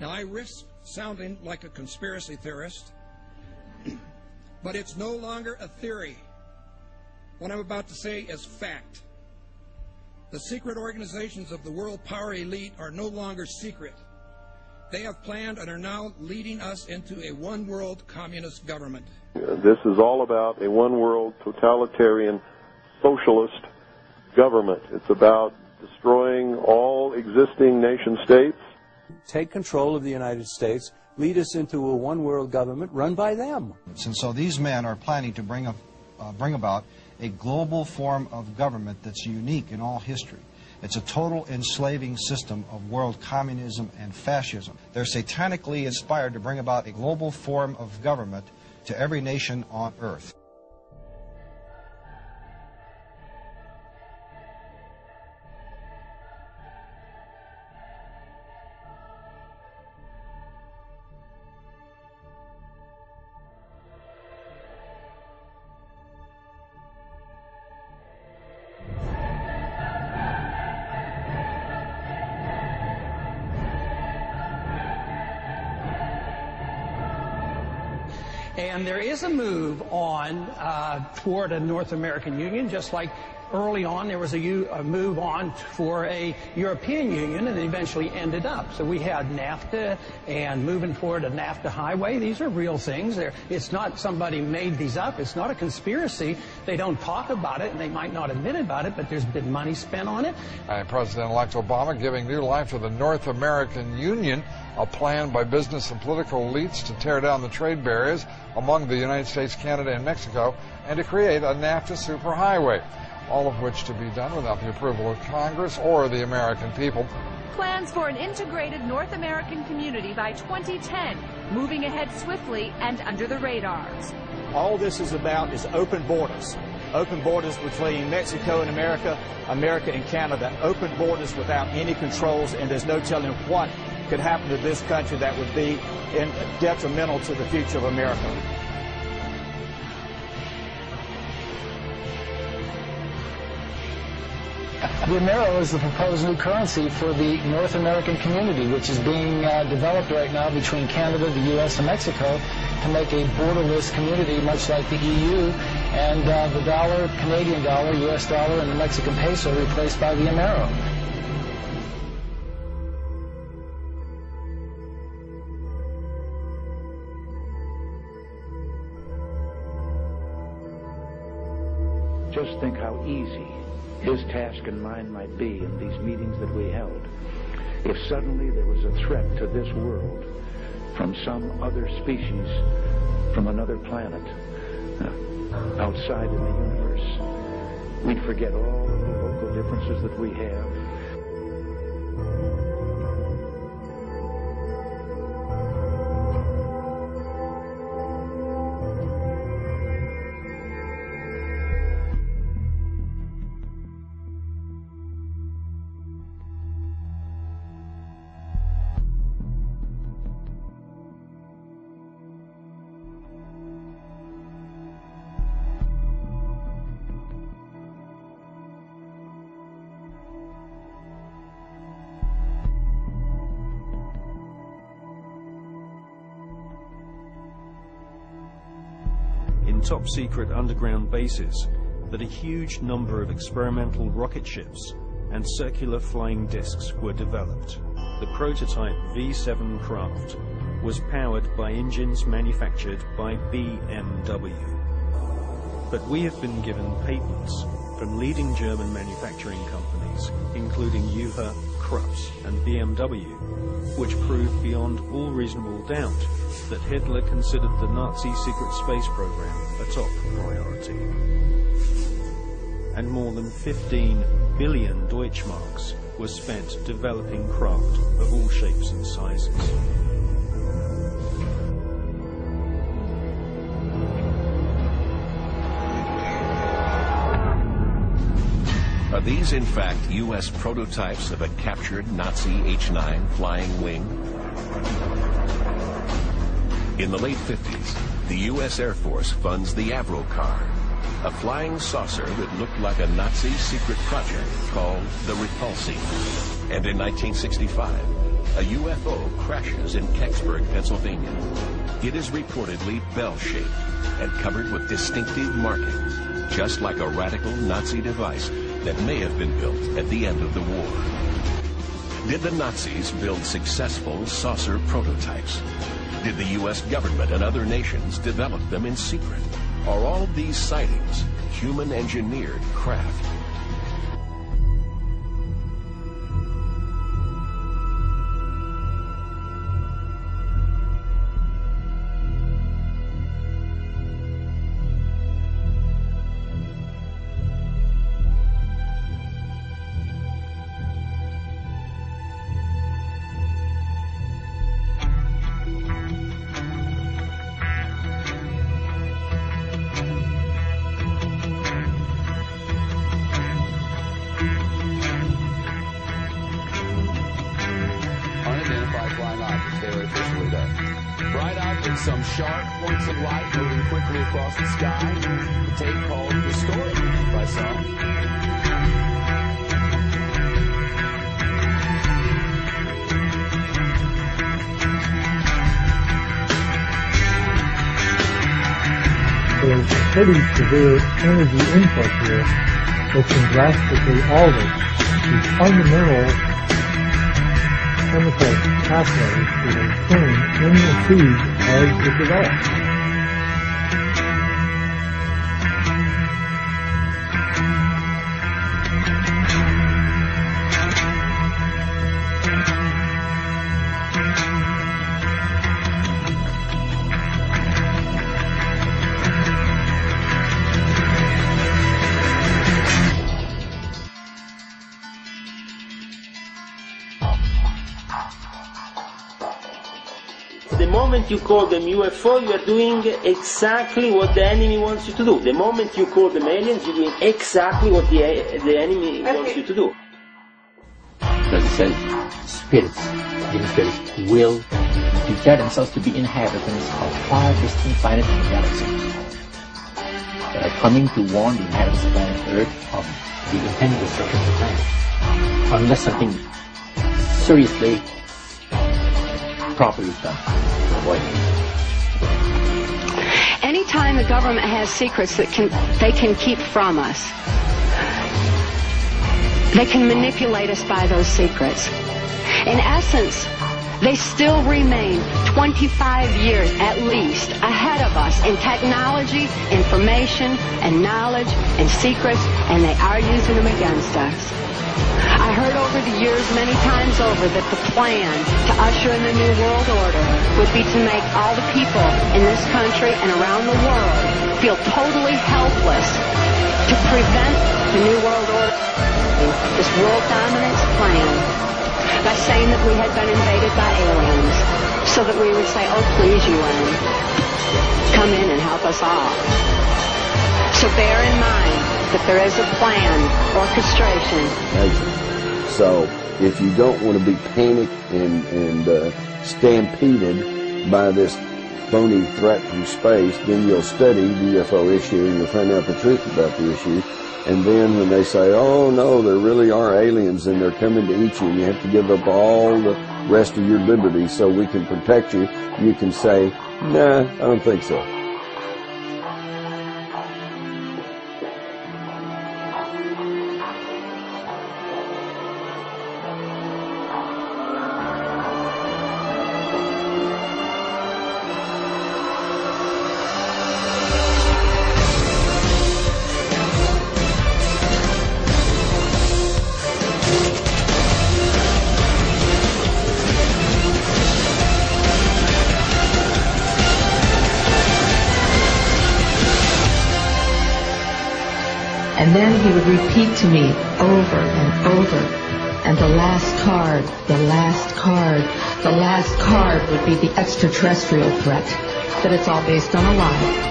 Now, I risk sounding like a conspiracy theorist, but it's no longer a theory. What I'm about to say is fact. The secret organizations of the world power elite are no longer secret. They have planned and are now leading us into a one-world communist government. This is all about a one-world totalitarian socialist government. It's about destroying all existing nation-states. Take control of the United States, lead us into a one-world government run by them. And so these men are planning to bring about a global form of government that's unique in all history. It's a total enslaving system of world communism and fascism. They're satanically inspired to bring about a global form of government to every nation on earth. And there is a move on toward a North American Union, just like early on there was a move on for a European Union, and it eventually ended up. So we had NAFTA and moving forward a NAFTA highway. These are real things. It's not somebody made these up. It's not a conspiracy. They don't talk about it, and they might not admit about it, but there's been money spent on it. President-elect Obama giving new life to the North American Union, a plan by business and political elites to tear down the trade barriers among the United States, Canada, and Mexico, and to create a NAFTA superhighway, all of which to be done without the approval of Congress or the American people. Plans for an integrated North American community by 2010, moving ahead swiftly and under the radars. All this is about is open borders. Open borders between Mexico and America, America and Canada. Open borders without any controls, and there's no telling what could happen to this country that would be detrimental to the future of America. The Amero is the proposed new currency for the North American community, which is being developed right now between Canada, the U.S., and Mexico to make a borderless community much like the EU, and the dollar, Canadian dollar, U.S. dollar, and the Mexican peso replaced by the Amero. Just think how easy his task and mine might be in these meetings that we held if suddenly there was a threat to this world from some other species, from another planet, outside in the universe. We'd forget all of the local differences that we have. Top-secret underground bases that a huge number of experimental rocket ships and circular flying discs were developed. The prototype V-7 craft was powered by engines manufactured by BMW. But we have been given patents from leading German manufacturing companies, including Juha, Krups, and BMW, which proved beyond all reasonable doubt that Hitler considered the Nazi secret space program a top priority. And more than 15 billion Deutschmarks were spent developing craft of all shapes and sizes. Are these, in fact, U.S. prototypes of a captured Nazi H-9 flying wing? In the late 50s, the U.S. Air Force funds the Avro car, a flying saucer that looked like a Nazi secret project called the Repulsi. And in 1965, a UFO crashes in Kecksburg, Pennsylvania. It is reportedly bell-shaped and covered with distinctive markings, just like a radical Nazi device that may have been built at the end of the war. Did the Nazis build successful saucer prototypes? Did the U.S. government and other nations develop them in secret? Are all these sightings human-engineered craft? Some sharp points of light moving quickly across the sky. A tape called The Story by some. There's a pretty severe energy input here that can drastically alter the fundamental chemical pathways that are occurring in the seed as it develops. The moment you call them UFO, you are doing exactly what the enemy wants you to do. The moment you call them aliens, you're doing exactly what the enemy wants you to do. Because it says spirits, living spirits, will declare themselves to be inhabitants of far distant planets in the galaxy that are coming to warn the inhabitants of planet Earth of the impending destruction of the planet, unless something seriously properly done. Anytime the government has secrets that they can keep from us, they can manipulate us by those secrets. In essence, they still remain 25 years at least ahead of us in technology, information, and knowledge, and secrets, and they are using them against us. I heard over the years many times over that the plan to usher in the New World Order would be to make all the people in this country and around the world feel totally helpless to prevent the New World Order, this world dominance plan, by saying that we had been invaded by aliens, so that we would say, oh please UN, come in and help us all. So bear in mind that there is a plan, orchestration. So if you don't want to be panicked and stampeded by this phony threat from space, then you'll study the UFO issue and you'll find out the truth about the issue. And then when they say, oh no, there really are aliens and they're coming to eat you and you have to give up all the rest of your liberties so we can protect you, you can say, nah, I don't think so. And then he would repeat to me over and over, and the last card, the last card, the last card would be the extraterrestrial threat, that it's all based on a lie.